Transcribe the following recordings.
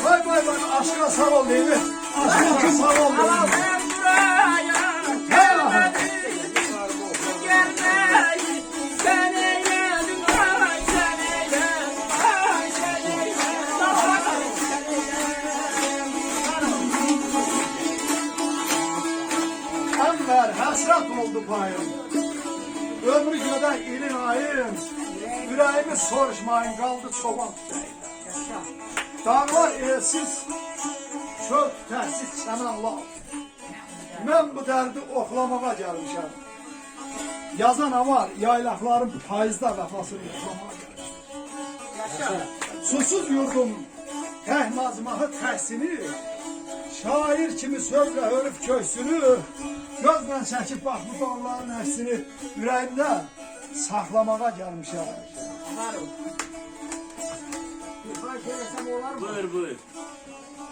Vay vay vay, aşka sağ ol değil mi? Aşka sağ ol değil mi? Enver hasret oldu payım. Ömrü göden ilin ayın. Yüreğimi soruşmayın, kaldı çoban tüfeğiyle. Dağlar elsiz, çöl təhsiz çəmən lal. Mən bu dərdi oxlamağa gəlmişəm. Yazana var, yaylaqların payızda vəfasını yoxlamağa gəlmişəm. Susuz yurdum, təh nazmahı təhsini, şair kimi sözlə örüb köksünü, gözlə çəkib bax bu dağların əksini ürəyimdə saxlamağa gəlmişəm. Buyur buyur.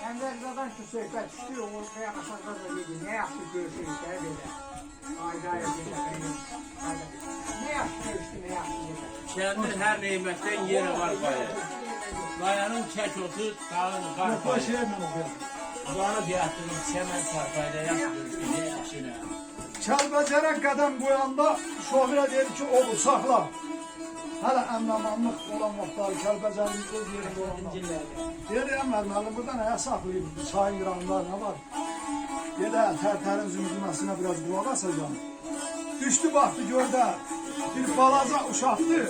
Enverzadan şu söhbət düşdü, ortaya qaçaqlar da dedi, nə yaxşı görüşürüklər belə. Acayip belə. Ne yaxşı görüşdü, nə yaxşı belə. Kendir her nimetten yeri var bayağı. Bayanın çek otu, dağın kar Yox, payı. şeylə oxuyam. Duanı diyatırım, semen sarpayla yaptırım. Ne yapsın ha? Kəlbəcərə qədəm qoyanda şohirə dedi ki, oğul saxla. Hələ əmramanlıq olan vaxtları Kəlbəcərin öz yerində olanda. Dedi, əmrəməli, burada nəyə saxlayıb? Çayın qıranında nə var? Dedi, tərtərin zümzüməsinə biraz qulaq asacağım. Düşdü, baxdı, gördü, bir balaca uşaqdır.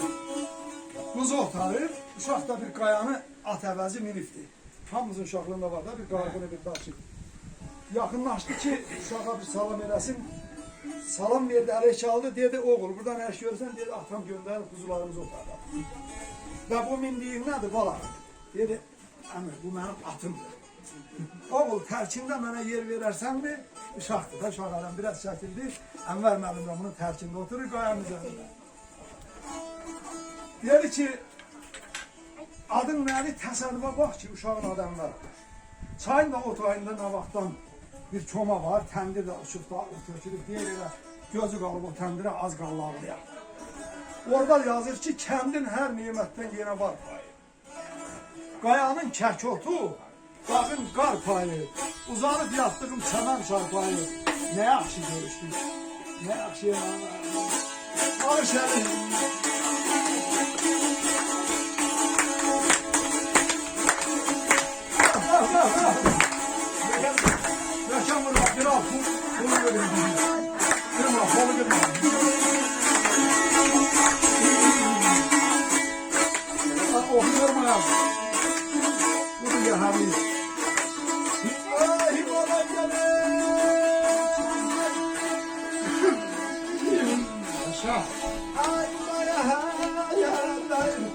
Quzu otarıb, uşaq da bir qayanı at əvəzi minibdir. Hamımızın uşaqlığında var da bir qarğını bir daşı. Yaxınlaşdı ki, uşağa bir salam eləsin. Salam verdi, əleyk aldı, dedi, oğul, burada nə iş görürsən, dedi, atam göndərir, quzularımızı otarlar. Və bu mindiyin nədir, bala? Dedi, əmr, bu mənim atımdır. Oğul, tərkində mənə yer verərsənmi? Uşaqdır da, uşaq adam biraz çəkildi. Ənvər müəllim bunun tərkində oturur, qayanın üzərində. Dedi ki, adın nədir, təsəllüfə bax ki, uşağın adamı var. Çayın da otayında nə vaxtdan bir çoma var, təndir də uçub da tökülüb, deyir elə, gözü qalıb o təndirə az qallarlayaq. Orada yazır ki, kəndin hər nimətdən yenə var payı. Qayanın kək otu, dağın qar payı, uzanıb yatdığım çəmən çarpayı. Nə yaxşı görüşdük, nə yaxşı yana. Alır şəri. Yaşam bunu bir al, bunu görüyorum. Kırma, kolu kırma. Okuyorum ya. Bunu yahamayız. Ay bana gelin. Aşağı. Ay bana hayallerim.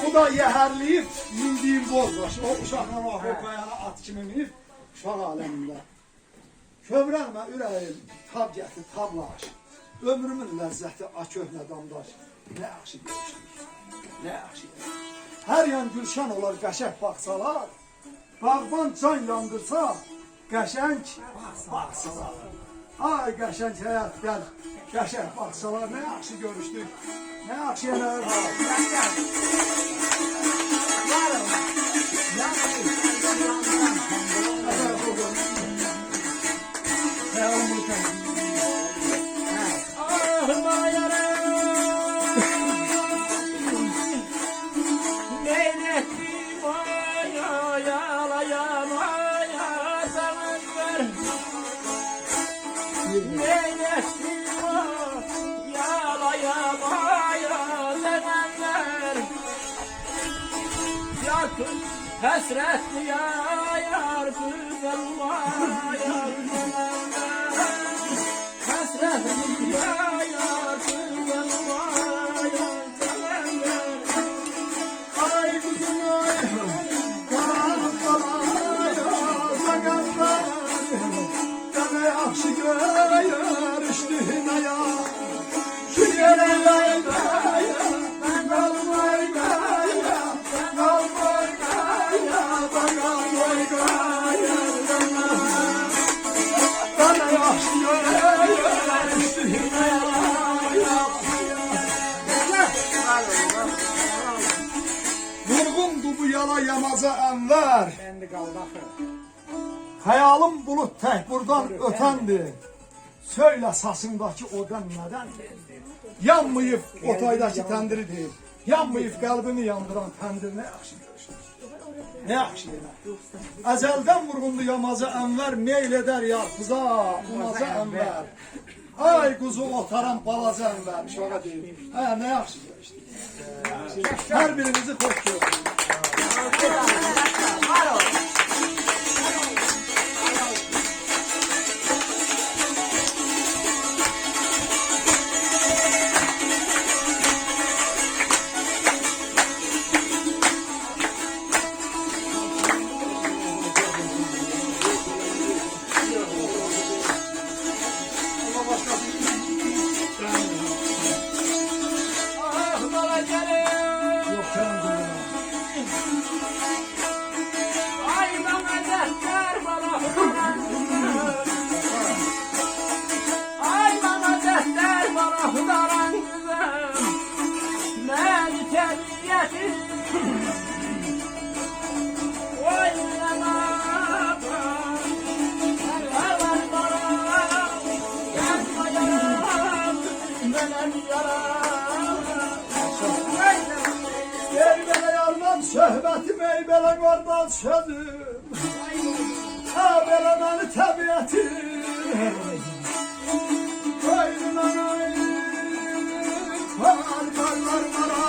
Bu da yəhərliyib, mindiyim bozbaş. O uşaqla o qayana at kimi minib, uşaq aləmində. Kövrəlmə ürəyim, tab gətir, tablaş. Ömrümün ləzzəti, köhnə damdaş. Nə yaxşı görüşdük, nə yaxşı görüşdük. Hər yan gülşən olar, qəşək baxsalar. Bağban can yandırsa, qəşəng baxsalar. Ay qəşəng həyatdən, qəşək baxsalar, nə yaxşı görüşdük. Nə yaxşı yerlər var. yar kız, hasretli yar kızım var yar hasretli yar kızım var yar Ay kızım ay, karanlık sakallar, deme yaxşı görür üstüne ya. Şu yere yaylaya, kalmay gaya, kalmay gaya, kalmay gaya. Deme yaxşı görür üstüne ya. Vurgundu bu yala yamaza enver. Kendi kalbakı. Hayalım bulut tek buradan ötendi. Söyle sasındaki odan nedendir? Yanmayıp otaydaki tendiri değil. Yanmayıp kalbimi yandıran tendir ne yaxşı görüşür. Ne yaxşı yemek. Ezelden vurgundu yamaza enver. Meyl eder yarpıza umaza enver. Ay kuzu otaran balaza enver. Şöyle değil. Ne yaxşı görüşür. Her birinizi hoş gördüm. Ah bana gelin. Yok canım. Ay bana defter bana hudaran Ay bana defter bana hudaran Meli terbiyetim Oy yana Var bana Yanma yaram Benim yaram Eybele yarman söhbətim, eybele qardan sözüm. Əbələ məni təbiətim. Qoynuna qoyun, var, var, var, var,